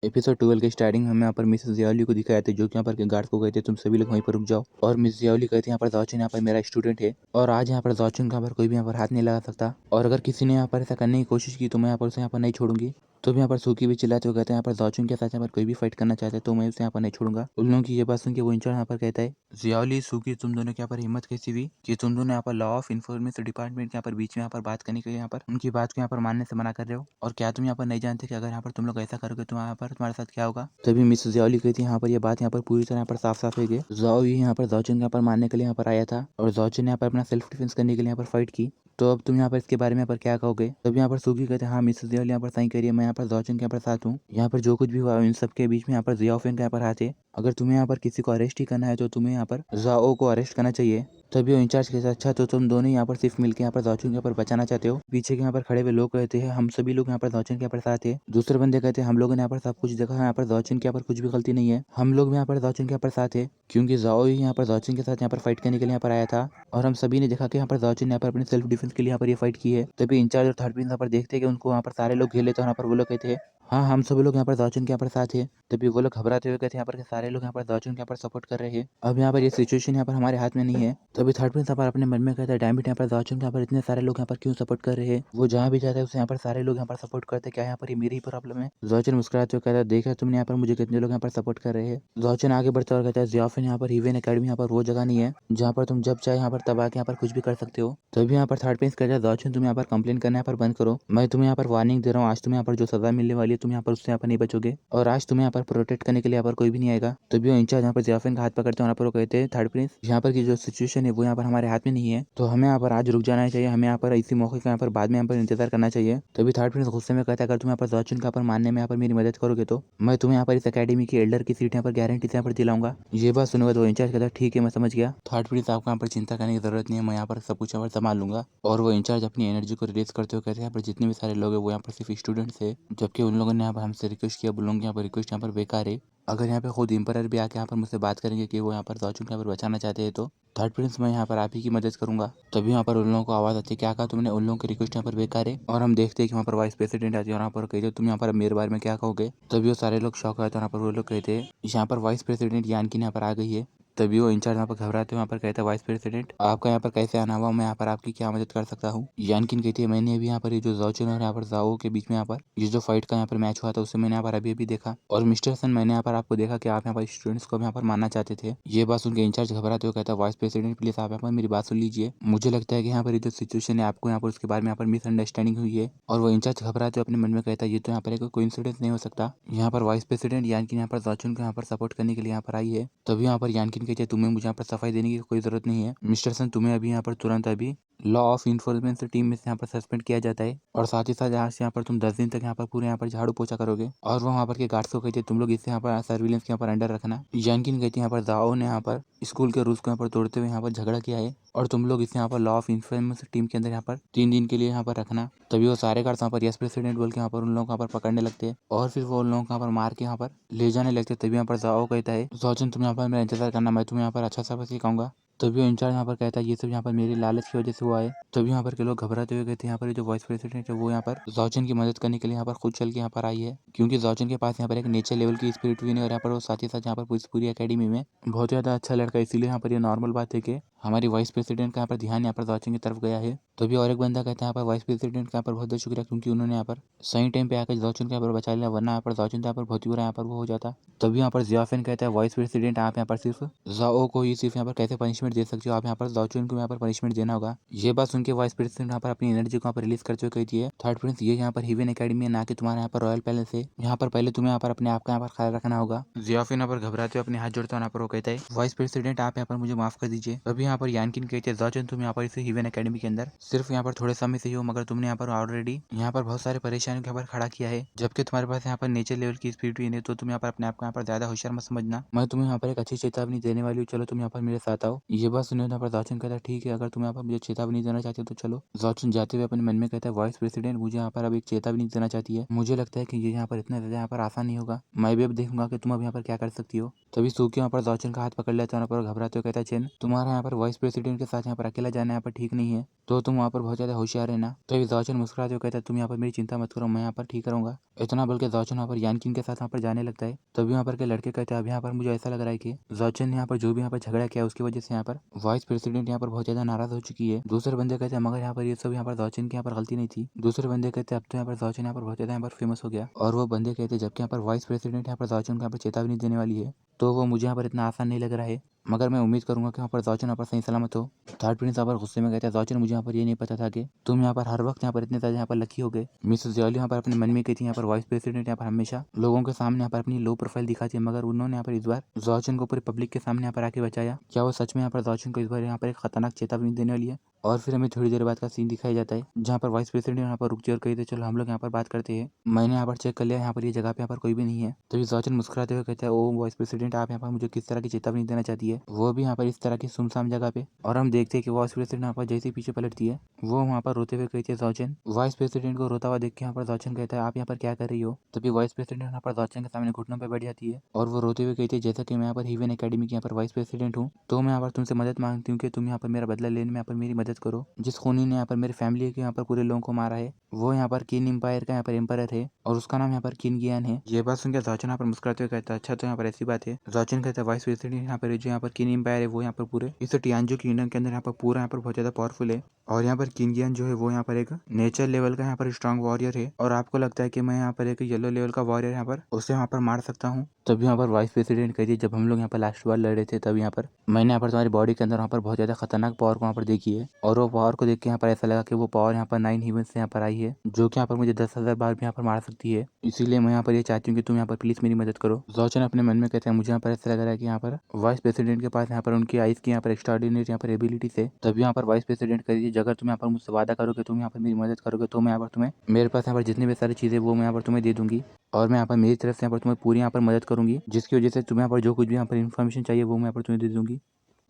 Episode 12 के starting में हमें यहाँ पर मिसेस जियाली को दिखाया था, जो कि यहाँ पर के गार्ड को कहते तुम सभी लोग वहीं पर रुक जाओ। और मिस जियाली कहते यहाँ पर जाओचुन यहाँ पर मेरा स्टूडेंट है और आज यहाँ पर जाओचुन का यहाँ पर कोई भी यहाँ पर हाथ नहीं लगा सकता, और अगर किसी ने यहाँ पर ऐसा करने की कोशिश की तो मैं यहाँ पर उसे यहाँ पर नहीं छोड़ूंगी। तो भी यहाँ पर सूकी भी चिल्लाते हुए कहते हैं यहाँ पर जाओचुन के साथ यहाँ पर कोई भी फाइट करना चाहता है तो मैं उसे यहाँ पर नहीं छोड़ूंगा। उन लोगों की ये बात सुन के वो इंचार्ज यहाँ पर कहता है, जियाली सूकी तुम दोनों की यहाँ पर हिम्मत कैसी हुई कि तुम दोनों यहाँ पर लॉ ऑफ इन्फॉर्मेशन डिपार्टमेंट के यहाँ पर बीच में यहाँ पर बात करने के लिए यहाँ पर उनकी बात को यहाँ पर मानने से मना कर रहे हो। और क्या तुम यहाँ पर नहीं जानते कि अगर यहाँ पर तुम लोग ऐसा करोगे तो यहाँ पर तुम्हारे साथ क्या होगा। तभी मिस जियाली कहती है यहाँ पर ये बात यहाँ पर पूरी तरह यहाँ पर साफ साफ है कि जाओ ही यहाँ पर जाओचुन यहाँ पर मारने के लिए यहाँ पर आया था और जाओचुन ने यहाँ पर अपना सेल्फ डिफेंस करने के लिए यहाँ पर फाइट की। तो अब तुम यहाँ पर इसके बारे में यहाँ पर क्या कहोगे। तब यहाँ पर सूगी कहते हैं हाँ मिसेस जियाली यहाँ पर सही करिए, मैं यहाँ पर जाओचुन के यहाँ पर साथ हूँ। यहाँ पर जो कुछ भी हुआ इन सबके बीच में यहाँ पर जियाओफेन का यहाँ पर हाथ है। अगर तुम्हें यहाँ पर किसी को अरेस्ट ही करना है तो तुम्हें यहाँ पर जाओ को अरेस्ट करना चाहिए। तभी वो इंचार्ज कहता है अच्छा तो तुम दोनों यहाँ पर सिर्फ मिलकर यहाँ पर जाओचुन के यहाँ पर बचाना चाहते हो। पीछे के यहाँ पर खड़े हुए लोग कहते हैं हम सभी लोग यहाँ पर जाओचुन के यहाँ पर साथ है। दूसरे बंदे कहते हैं हम लोगों ने यहाँ पर सब कुछ देखा है, यहाँ पर जाओचुन के यहाँ पर कुछ भी गलती नहीं है, हम लोग भी यहाँ पर जाओचुन के यहाँ पर साथ है क्योंकि जाओ ही यहाँ पर जाओचुन के साथ यहाँ पर फाइट करने के लिए यहाँ पर आया था और हम सभी ने देखा कि यहाँ पर जाओचुन ने यहाँ पर अपने सेल्फ डिफेंस के लिए यहाँ पर ये फाइट की है। तभी इंचार्ज और थर्ड प्रिंस यहाँ पर देखते हैं कि उनको वहाँ पर सारे लोग घेर लेते हैं, यहाँ पर वो लोग कहते हैं हाँ हम सभी लोग यहाँ पर जाओचुन के यहाँ पर साथ है। तभी वो लोग घबराते हुए कहते हैं यहाँ पर सारे लोग यहाँ पर जाओचुन के यहाँ पर सपोर्ट कर रहे हैं, अब यहाँ पर ये सिचुएशन यहाँ पर हमारे हाथ में नहीं है। तभी थर्ड प्रिंस यहाँ पर अपने मन में कहता है डैम इट यहाँ पर जाओचुन के यहाँ पर इतने सारे लोग यहाँ पर क्यों सपोर्ट कर रहे हैं, वो जहाँ भी जाता है उसे यहाँ पर सारे लोग यहाँ पर सपोर्ट करते हैं, क्या यहाँ पर ये मेरी ही प्रॉब्लम है। जाओचुन मुस्कुराते हुए कहता है देखा तुमने यहाँ पर मुझे कितने लोग यहाँ पर सपोर्ट कर रहे हैं। जाओचुन आगे बढ़ता और कहता है जियाफिन यहाँ पर हीवेन अकेडमी यहाँ पर वो जगह नहीं है जहाँ पर तुम जब चाहे यहाँ पर तबाह के यहाँ पर कुछ भी कर सकते हो। तभी यहाँ पर थर्ड प्रिंस कहता है जाओचुन तुम यहाँ पर कंप्लेन करना यहाँ पर बंद करो, मैं तुम्हें यहाँ पर वार्निंग दे रहा हूँ, आज तुम्हें यहाँ पर जो सजा मिलने वाली है तुम यहाँ पर उससे यहाँ पर नहीं बचोगे और आज तुम्हें यहाँ पर प्रोटेक्ट करने के लिए यहाँ पर कोई भी नहीं आएगा। तभी वो इंचार्ज यहाँ पर जियाफिन का हाथ पकड़ते हैं, वहाँ पर वो कहते हैं थर्ड प्रिंस यहाँ पर की जो सिचुएशन है वो यहाँ पर हमारे हाथ में नहीं है तो हमें यहाँ पर आज रुक जाना चाहिए, हमें यहाँ पर इसी मौके का यहाँ पर बाद में यहाँ पर इंतजार करना चाहिए। तभी थर्ड प्रिंस गुस्से में कहता है अगर तुम यहाँ पर जाओचुन का यहाँ पर मानने में यहाँ पर मेरी मदद करोगे तो मैं तुम्हें यहाँ पर इस अकेडमी की एल्डर की सीट यहाँ पर गारंटी से यहाँ पर दिलाऊंगा। ये बात सुनूंगा तो इंचार्ज कहता है ठीक है मैं समझ गया, थर्ड प्रिंस आपको यहाँ पर चिंता करने की जरूरत नहीं है, मैं यहाँ पर सब कुछ यहाँ पर संभाल लूंगा। और वो इंचार्ज अपनी एनर्जी को रिलीज करते हुए कहते हैं यहाँ पर जितने भी सारे लोग हैं वो यहाँ पर सिर्फ स्टूडेंट्स है, जबकि उन लोगों ने यहाँ पर हमसे रिक्वेस्ट किया, बोलोगे यहाँ पर रिक्वेस्ट यहाँ पर बेकार है। अगर यहाँ पे खुद एम्परर भी आके यहाँ पर मुझसे बात करेंगे कि वो यहाँ पर जाओचुन को यहाँ पर बचाना चाहते हैं तो थर्ड प्रिंस मैं यहाँ पर आप ही की मदद करूंगा। तभी यहाँ पर उन लोगों को आवाज आती है क्या कहा तुमने, उन लोगों की रिक्वेस्ट यहाँ पर बेकार है। और हम देखते हैं कि वहाँ पर वाइस प्रेसिडेंट आती है और यहाँ पर कहते तुम यहाँ पर मेरे बारे में क्या कहोगे। तभी वो सारे लोग शौक आते हैं, यहाँ पर वो लोग कहते हैं यहाँ पर वाइस प्रेसिडेंट यानकिन यहाँ पर आ गई है। तभी वो इंचार्ज यहाँ पर घबराते हुए यहाँ पर कहता है वाइस प्रेसिडेंट आपका यहाँ पर कैसे आना हुआ, मैं यहाँ पर आपकी क्या मदद कर सकता हूँ। यानकिन कहती है मैंने अभी यहाँ पर ये जो जाओचुन और यहाँ पर जाओ के बीच में यहाँ पर ये जो फाइट का यहाँ पर मैच हुआ था उसे मैंने यहाँ पर अभी देखा और मिस्टर सन मैंने यहाँ पर आपको देखा कि आप यहाँ पर स्टूडेंट्स को यहाँ पर मारना चाहते थे। ये बात सुनकर इंचार्ज घबराते हुए कहता है वाइस प्रेसिडेंट प्लीज आप यहाँ पर मेरी बात सुन लीजिए, मुझे लगता है कि यहाँ पर ये जो सिचुएशन है आपको यहाँ पर उसके बारे में यहाँ पर मिसअंडरस्टैंडिंग हुई है। और वो इंचार्ज घबराते हुए अपने मन में कहता है ये तो यहाँ पर कोई इंसिडेंस नहीं हो सकता, यहाँ पर वाइस प्रेसिडेंट यानकिन यहाँ पर जाओचुन को यहाँ पर सपोर्ट करने के लिए यहाँ पर आई है। तभी यहाँ पर यानकिन कहते हैं तुम्हें मुझे यहाँ पर सफाई देने की कोई जरूरत नहीं है मिस्टर सन, तुम्हें अभी यहाँ पर तुरंत अभी लॉ ऑफ इन्फॉर्मेशन टीम में से यहाँ पर सस्पेंड किया जाता है और साथ ही साथ यहाँ से यहाँ पर तुम 10 दिन तक यहाँ पर पूरे यहाँ पर झाड़ू पोछा करोगे। और वो वहाँ पर के गार्ड्स को कहते हैं तुम लोग इसे यहाँ पर सर्विलेंस के यहाँ पर अंडर रखना। यानकिन कहती है यहाँ पर दाओ ने यहाँ पर स्कूल के रूल्स को यहाँ पर तोड़ते हुए यहाँ पर झगड़ा किया है और तुम लोग इसे यहाँ पर लॉ ऑफ इन्फॉर्मेशन टीम के अंदर यहाँ पर 3 दिन के लिए यहाँ पर रखना। तभी वो सारे गार्ड्स यहाँ पर यस प्रेसिडेंट बोल के यहाँ पर उन लोगों को यहाँ पर पकड़ने लगते हैं और फिर वो उन लोगों को यहाँ पर मार के यहाँ पर ले जाने लगते। तभी यहाँ पर दाओ कहता है जाओचुन तुम यहाँ पर मेरा इंतजार करना, मैं तुम्हें यहाँ पर अच्छा सबक सिखाऊंगा। तभी वो इंचार्ज यहाँ पर कहता है ये सब यहाँ पर मेरी लालच की वजह से हुआ है। तभी यहाँ पर के लोग घबराते हुए कहते हैं यहाँ पर जो वाइस प्रेसिडेंट है वो यहाँ पर जाओचुन की मदद करने के लिए यहाँ पर खुद चल के यहाँ पर आई है क्योंकि जाओचुन के पास यहाँ पर एक नेचर लेवल की स्पिरिट भी नहीं और यहाँ पर वो साथ ही साथ यहाँ पर पूरी अकेडमी में बहुत ज़्यादा अच्छा लड़का है, इसीलिए यहाँ पर ये नॉर्मल बात है कि हमारी वाइस प्रेसिडेंट का यहाँ पर ध्यान यहाँ पर जाओचुन की तरफ गया है। तभी और एक बंदा कहता है यहाँ पर वाइस प्रेसिडेंट का यहाँ पर बहुत बहुत शुक्रिया क्योंकि उन्होंने यहाँ पर सही टाइम पे आकर जाओचुन को यहाँ पर बचा लिया, वरना यहाँ पर जाओचुन यहाँ पर बहुत ही बुरा यहाँ पर वो हो जाता। तभी यहाँ पर जियाफिन कहता है वाइस प्रेसिडेंट आप यहाँ पर सिर्फ जाओ को ही सिर्फ यहाँ पर कैसे पनिशमेंट दे सकते हो, आप यहाँ पर जाओचुन को यहाँ पर पनिशमेंट देना होगा। ये बात सुन के वाइस प्रेसिडेंट यहाँ पर अपनी एनर्जी को यहाँ पर रिलीज करते हुए कहती है थर्ड प्रिंस ये यहाँ पर हीवेन अकेडमी है ना कि तुम्हारा यहाँ पर रॉयल पैलेस है, यहाँ पर पहले तुम्हें यहाँ पर अपने आप का यहाँ पर ख्याल रखना होगा। जियाफिन यहाँ पर घबराते हुए अपने हाथ जोड़ता है, यहाँ पर वो कहता है वाइस प्रेसिडेंट आप यहाँ पर मुझे माफ कर दीजिए। तभी यहाँ पर यानकिन कहते हैं जाओचुन तुम यहाँ पर इस हीवेन अकेडमी के अंदर सिर्फ यहाँ पर थोड़े समय से ही हो, मगर तुमने यहाँ पर ऑलरेडी यहाँ पर बहुत सारे परेशानियों के यहाँ पर खड़ा किया है, जबकि तुम्हारे पास यहाँ पर नेचर लेवल की स्पीड भी है, तो तुम यहाँ पर अपने आप को यहाँ पर ज्यादा होशियार मत समझना, मैं तुम्हें यहाँ पर एक अच्छी चेतावनी देने वाली हूँ, चलो तुम यहाँ पर मेरे साथ आओ। ये बात सुने यहाँ पर जाओचुन कहता है ठीक है अगर तुम यहाँ पर मुझे चेतावनी देना चाहते हो तो चलो। जाओचुन जाते हुए अपने मन में कहता है वाइस प्रेसिडेंट मुझे यहाँ पर अब एक चेतावनी देना चाहती है, मुझे लगता है कि ये यहाँ पर इतना ज्यादा यहाँ पर आसान नहीं होगा, मैं भी अब देखूंगा कि तुम अब यहाँ पर क्या कर सकती हो। तभी सूकी यहाँ पर जाओचुन का हाथ पकड़ लेता है, यहाँ पर घबराते हुए कहता है चेन तुम्हारा यहाँ पर वाइस प्रेसिडेंट के साथ यहाँ पर अकेला जाना यहाँ पर ठीक नहीं है, तो तुम वहाँ पर बहुत ज़्यादा होशियार रहना। तो ये जॉर्जन मुस्कुराते हुए कहता है तुम यहाँ पर मेरी चिंता मत करो, मैं यहाँ पर ठीक करूँगा। इतना बोल के जॉर्जन वहाँ पर यानकिन के साथ वहाँ पर जाने लगता है। तभी वहाँ पर के लड़के कहते हैं अब यहाँ पर मुझे ऐसा लग रहा है कि जॉर्जन ने यहाँ पर जो भी यहाँ पर झगड़ा किया उसकी वजह से यहाँ पर वाइस प्रेसिडेंट यहाँ पर बहुत ज़्यादा नाराज हो चुकी है। दूसरे बंदे कहते हैं मगर यहाँ पर ये सब यहाँ पर जॉर्जन की यहाँ पर गलती नहीं थी। दूसरे बंदे कहते हैं अब तो यहाँ पर जॉर्जन यहाँ पर बहुत ज़्यादा यहाँ पर फेमस हो गया। और वो बंदे कहते हैं जबकि यहाँ पर वाइस प्रेसिडेंट यहाँ पर जॉर्जन को यहाँ पर चेतावनी देने वाली है, तो वो मुझे यहाँ पर इतना आसान नहीं लग रहा है, मगर मैं उम्मीद करूंगा कि यहाँ पर जॉर्जन यहाँ पर सही सलामत हो। थर्ड प्रिंस यहाँ पर गुस्से में कहता है जॉर्जन मुझे यहाँ पर ये नहीं पता था कि तुम यहाँ पर हर वक्त यहाँ पर इतने ज़्यादा यहाँ पर लकी हो गए। मिसेस जॉली यहाँ पर अपने मन में कहती है यहाँ पर वाइस प्रेसिडेंट यहाँ पर हमेशा लोगों के सामने यहाँ पर अपनी लो प्रोफाइल दिखाती है, मगर उन्होंने यहाँ पर इस बार जॉर्जन को पूरे पब्लिक के सामने यहाँ पर आके बचाया। क्या वो सच में यहाँ पर जॉर्जन को इस बार यहाँ पर एक खतरनाक चेतावनी देने वाली है? और फिर हमें थोड़ी देर बाद का सीन दिखाया जाता है जहाँ पर वाइस प्रेसिडेंट यहाँ पर रुक और कहते चलो हम लोग यहाँ पर बात करते हैं। मैंने यहाँ पर चेक कर लिया, यहाँ पर ये जगह पे यहाँ पर कोई भी नहीं है। तो ये जॉर्जन मुस्कुराते हुए कहता है ओ वाइस प्रेसिडेंट आप यहाँ पर मुझे किस तरह की चेतावनी देना चाहती है, वो भी यहाँ पर इस तरह की सुनसान जगह पे। और हम देखते हैं कि वाइस प्रेसिडेंट यहाँ पर जैसे पीछे पलटती है वो वहाँ पर रोते हुए कहती है जॉर्जन। वाइस प्रेसिडेंट को रोता हुआ देख के यहाँ पर जॉर्जन कहता है आप यहाँ पर क्या कर रही हो? तभी वाइस प्रेसिडेंट यहाँ पर जॉर्जन के सामने घुटनों पर बैठ जाती है और वो रोते हुए कहती है जैसा कि मैं यहाँ पर हीवन एकेडमी की यहाँ पर वाइस प्रेसिडेंट हूँ, तो मैं यहाँ पर तुमसे मदद मांगती हूँ कि तुम यहाँ पर मेरा बदला लेने में यहाँ पर मेरी मदद करो। जिस खूनी ने यहाँ पर मेरी फैमिली के यहाँ पर पूरे लोगों को मारा है वो यहाँ पर किन एम्पायर का यहाँ पर एम्पायर है और उसका नाम यहाँ पर किन गियान है। ये बात सुनकर जॉर्जन यहाँ पर मुस्कुराते हुए कहता है अच्छा तो यहाँ पर ऐसी बात है। जॉर्जन कहता है वाइस प्रेसिडेंट यहाँ पर जो यहाँ पर किन एम्पायर है वो यहाँ पर पूरे इस टियानजू किंगडम के अंदर यहाँ पर पूरा यहाँ पर बहुत ज़्यादा पावरफुल है और यहाँ पर किन गियान जो है वो यहाँ पर एक नेचर लेवल का यहाँ पर स्ट्रॉन्ग वॉरियर है और आपको लगता है कि मैं यहाँ पर एक येलो लेवल का वॉरियर यहाँ पर उसे यहाँ पर मार सकता हूँ। तभी यहाँ पर वाइस प्रेसिडेंट कहती है जब हम लोग यहाँ पर लास्ट बार लड़े थे तब यहाँ पर मैंने यहाँ पर तुम्हारी बॉडी के अंदर वहाँ पर बहुत ज़्यादा खतरनाक पावर को यहाँ पर देखी है और वो पावर को देख के यहाँ पर ऐसा लगा कि वो पावर यहाँ पर 9 हीवन से यहाँ पर आई है जो कि यहाँ पर मुझे 10,000 बार भी यहाँ पर मार सकती है। इसीलिए मैं यहाँ पर ये चाहती हूँ कि तुम यहाँ पर प्लीज़ मेरी मदद करो। जॉर्जन अपने मन में कहते हैं मुझे यहाँ पर ऐसा लग रहा है कि यहाँ पर वाइस प्रेसिडेंट के पास यहाँ पर उनकी आइस की यहाँ पर एक्स्ट्राऑर्डिनरी यहाँ पर एबिलिटीज है। तभी यहाँ पर वाइस प्रेसिडेंट कह दीजिए अगर तुम यहाँ पर मुझसे वादा करोगे तुम यहाँ पर मेरी मदद करोगे तो मैं यहाँ पर तुम्हें मेरे पास यहाँ पर जितनी भी सारी चीज़ें वो मैं यहाँ पर तुम्हें दे दूंगी और मैं यहाँ पर मेरी तरफ से यहाँ पर तुम्हें पूरी यहाँ पर मदद करूंगी जिसकी वजह से तुम्हें यहाँ पर जो कुछ भी यहाँ पर इन्फॉर्मेशन चाहिए वो मैं यहाँ पर तुम्हें दे दूंगी।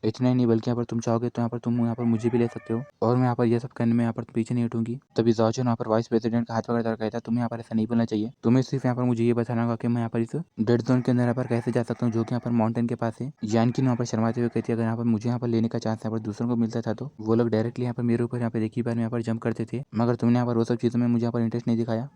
इतना ही नहीं बल्कि यहाँ पर तुम चाहोगे तो यहाँ पर तुम यहाँ पर मुझे भी ले सकते हो और मैं यहाँ पर ये सब करने में यहाँ पर पीछे नहीं हटूंगी। तभी जॉर्जन यहाँ पर वाइस प्रेसिडेंट का हाथ पकड़ता कहता है तुम्हें यहाँ पर ऐसा नहीं बोलना चाहिए, तुम्हें सिर्फ यहाँ पर मुझे ये बताना होगा कि मैं यहाँ पर इस डेड जोन के अंदर यहाँ पर कैसे जा सकता हूँ जो कि यहाँ पर माउंटेन के पास है। यानकिन यहाँ पर शर्माते हुए कहती है अगर यहाँ पर मुझे यहाँ पर लेने का चांस यहाँ पर दूसरों को मिलता था तो वो लोग डायरेक्टली यहाँ पर मेरे ऊपर यहाँ पर एक ही बार में यहाँ पर जंप करते थे, मगर तुमने यहाँ पर वो सब चीज़ों में मुझे यहाँ पर इंटरेस्ट नहीं दिखाया।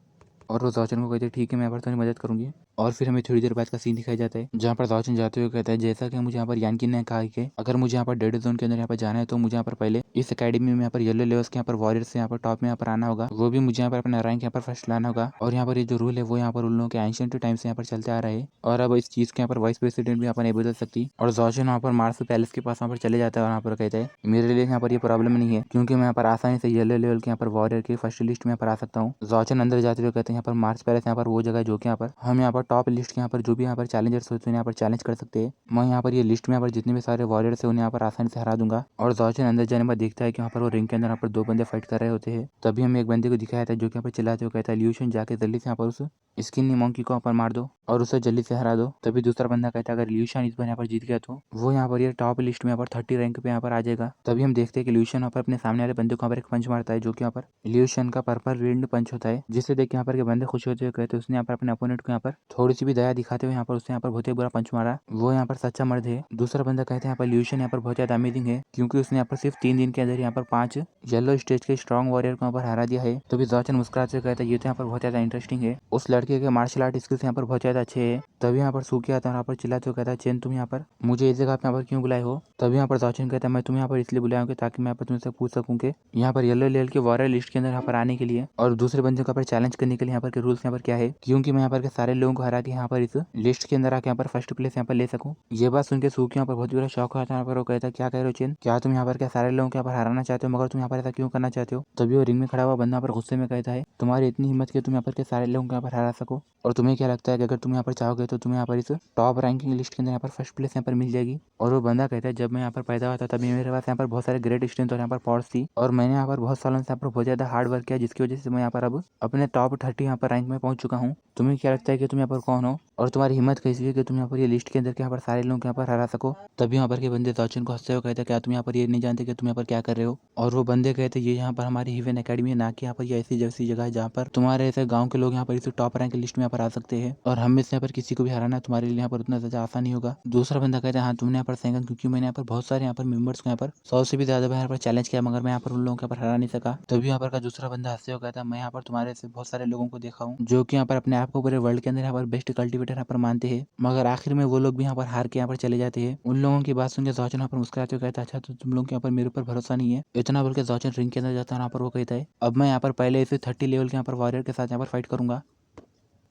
और वो जॉर्जन को कहते हैं ठीक है मैं यहाँ पर तुम्हारी मदद करूंगी। और फिर हमें थोड़ी देर बाद का सीन दिखाया जाता है जहाँ पर जॉर्जन जाते हुए कहता है जैसा कि मुझे यहाँ पर यानकिन ने कहा कि अगर मुझे यहाँ पर डेड जोन के अंदर यहाँ पर जाना है तो मुझे यहाँ पर पहले इस एकेडमी में यहाँ पर येलो लेवल्स के यहाँ पर वॉरियर से यहाँ पर टॉप में यहाँ पर आना होगा, वो भी मुझे यहाँ पर अपना रैंक यहाँ पर फर्स्ट लाना होगा। और यहाँ पर ये जो रूल है वो यहाँ पर उन लोगों के एंशिएंट टाइम से यहाँ पर चलते आ रहा है और अब इस चीज़ के यहाँ पर वाइस प्रेसिडेंट भी यहाँ पर नहीं बदल सकती। और जॉर्जन यहाँ पर मार्स पैलेस के पास वहाँ पर चले जाता है और यहाँ पर कहता है मेरे लिए यहाँ पर ये प्रॉब्लम नहीं है क्योंकि मैं यहाँ पर आसानी से येलो लेवल के यहाँ पर वॉरियर की फर्स्ट लिस्ट में यहाँ पर आ सकता हूँ। जॉर्जन अंदर जाते हुए कहते हैं यहाँ पर मार्स पैलेस यहाँ पर वो जगह जो कि यहाँ पर हम यहाँ पर टॉप लिस्ट के यहाँ पर जो भी यहाँ पर चैलेंजर्स होते हैं यहाँ पर चैलेंज कर सकते हैं। मैं यहाँ पर ये लिस्ट में यहाँ पर जितने भी सारे वॉरियर्स हैं उन्हें यहाँ पर आसानी से हरा दूंगा। और जॉर्जन अंदर जाने में देखता है कि यहाँ पर वो रिंग के अंदर यहाँ पर दो बंदे फाइट कर रहे होते हैं। तभी हमें एक बंदे को दिखाया था जो कि यहाँ पर चिल्लाते हुए कहता है ल्यूशन जाके जल्दी से यहाँ पर उस स्किनी मंकी को यहाँ पर मार दो और उसे जल्दी से हरा दो। तभी दूसरा बंदा कहता है अगर ल्यूशन इस बार यहाँ पर जीत गया तो वो यहाँ पर ये टॉप लिस्ट में यहाँ पर 30 रैंक पे यहाँ पर आ जाएगा। तभी हम देखते हैं कि ल्यूशन यहाँ पर अपने सामने वाले बंदे को यहाँ पर एक पंच मारता है जो कि यहाँ पर ल्यूशन का पर्पल विंड पंच होता है, जिससे देख के यहाँ पर के बंदे खुश होते हुए कहते हैं उसने यहाँ पर अपने अपोनेंट को यहाँ पर थोड़ी सी भी दया दिखाते हुए यहाँ पर उसने यहाँ पर बहुत ही बुरा पंच मारा, वो यहाँ पर सच्चा मर्द है। दूसरा बंदा कहते हैं यहाँ पर ल्यूशन यहाँ पर बहुत ज्यादा अमेजिंग है क्योंकि उसने यहाँ पर सिर्फ 3 दिन के अंदर यहाँ पर 5 येलो स्टेज के स्ट्रॉन्ग वॉरियर को यहाँ पर हरा दिया है। तभी जॉर्जन मुस्कुराते हुए कहता है ये तो यहाँ पर बहुत ज्यादा इंटरेस्टिंग है, उस लड़के के मार्शल आर्ट स्किल्स यहाँ पर बहुत ज्यादा अच्छे है। तभी यहाँ पर सूखी आता है यहाँ पर चिल्लाते हुए कहता है चेन तुम यहाँ पर मुझे इस जगह पे यहाँ पर क्यों बुलाए हो? तभी यहाँ पर जॉर्जन कहता है मैं तुम्हें यहाँ पर इसलिए बुलाया हूँ ताकि मैं यहाँ पर तुमसे पूछ सकूँ कि यहाँ पर येलो लेवल के वॉरियर लिस्ट के अंदर यहाँ पर आने के लिए और दूसरे बंदे को यहाँ पर चैलेंज करने के लिए यहाँ पर के रूल्स यहाँ पर क्या है, क्योंकि मैं यहाँ पर के सारे लोगों को हरा के यहाँ पर इस लिस्ट के अंदर आके यहाँ पर फर्स्ट प्लेस यहाँ पर ले सकूँ। ये बात सुन के सूखी यहाँ पर बहुत बड़ा शौक आता है। यहाँ पर वो कहता है क्या कह रहे हो चेन, क्या तुम यहाँ पर क्या सारे लोगों को यहाँ पर हराना चाहते हो, मगर तुम यहाँ पर ऐसा क्यों करना चाहते हो? तभी वो रिंग में खड़ा हुआ बंदा यहाँ पर गुस्से में कहता है तुम्हारी इतनी हिम्मत कि तुम यहाँ पर के सारे लोगों को यहाँ पर हरा सको, और तुम्हें क्या लगता है कि अगर तुम यहाँ पर चाहोगे तो तुम्हें यहाँ पर इस टॉप रैंकिंग लिस्ट के अंदर यहाँ पर फर्स्ट प्लेस यहाँ पर मिल जाएगी। और वो बंदा कहता है जब मैं यहाँ पर पैदा हुआ था तभी मेरे पास यहाँ पर बहुत सारे ग्रेट स्ट्रेंथ और यहाँ पर पावर्स थी और मैंने यहाँ पर बहुत सालों से यहाँ पर बहुत ज़्यादा हार्ड वर्क किया जिसकी वजह से मैं यहाँ पर अब अपने टॉप 30 यहाँ पर रैंक में पहुँच चुका हूँ। तुम्हें क्या लगता है कि तुम यहाँ पर कौन हो और तुम्हारी हिम्मत कैसी है कि तुम यहाँ पर ये लिस्ट के अंदर के यहाँ पर सारे लोग यहाँ पर हरा सको? तभी यहाँ पर के बंदे जॉर्जन को हंसते हुए कहते हैं क्या तुम यहाँ पर ये नहीं जानते कि तुम यहाँ पर क्या कर रहे हो? और वो बंदे कहते हैं ये यहाँ पर हमारी हीवन एकेडमी है, ना कि यहाँ पर ये ऐसी जैसी जगह है जहाँ पर तुम्हारे ऐसे गाँव के लोग यहाँ पर इस टॉप रैंक लिस्ट में यहाँ पर आ सकते हैं और हमें में से यहाँ पर किसी को भी हराना तुम्हारे लिए यहाँ पर उतना ज़्यादा आसान नहीं होगा। दूसरा बंदा कहता है हाँ तुमने यहाँ पर सही कहा, क्योंकि मैंने यहाँ पर बहुत सारे यहाँ पर मेंबर्स को यहाँ पर 100 से भी ज़्यादा बार यहाँ पर चैलेंज किया, मगर मैं यहाँ पर उन लोगों के ऊपर हरा नहीं सका। तभी यहाँ पर का दूसरा बंदा हंसते हुए कहता है मैं यहाँ पर तुम्हारे से बहुत सारे लोगों को देखा हूँ जो कि यहाँ पर अपने आप को पूरे वर्ल्ड के अंदर यहाँ पर बेस्ट कल्टिवेटर यहाँ पर मानते हैं, मगर आखिर में वो लोग भी यहाँ पर हार के यहाँ पर चले जाते हैं। उन लोगों की बात सुनकर जॉर्जन यहाँ पर मुस्कुराते हुए कहता है अच्छा तो तुम लोग के यहाँ पर मेरे ऊपर भरोसा नहीं है। इतना बोल के जॉर्जन रिंग के अंदर जाता है, यहाँ पर वो कहता है अब मैं यहाँ पर पहले इसे 30 लेवल के यहाँ पर वॉरियर के साथ यहाँ पर फाइट करूंगा।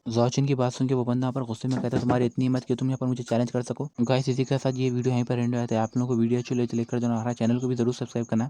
जॉर्जिन की बात सुन के वो बंदा यहाँ पर गुस्से में कहता है तुम्हारी इतनी हिम्मत कि तुम यहाँ पर मुझे चैलेंज कर सको। गाइस इसी के साथ ये वीडियो यहीं पर एंड हुआ था। आप लोगों को वीडियो अच्छी लगी तो लाइक कर देना, हमारा चैनल को भी जरूर सब्सक्राइब करना।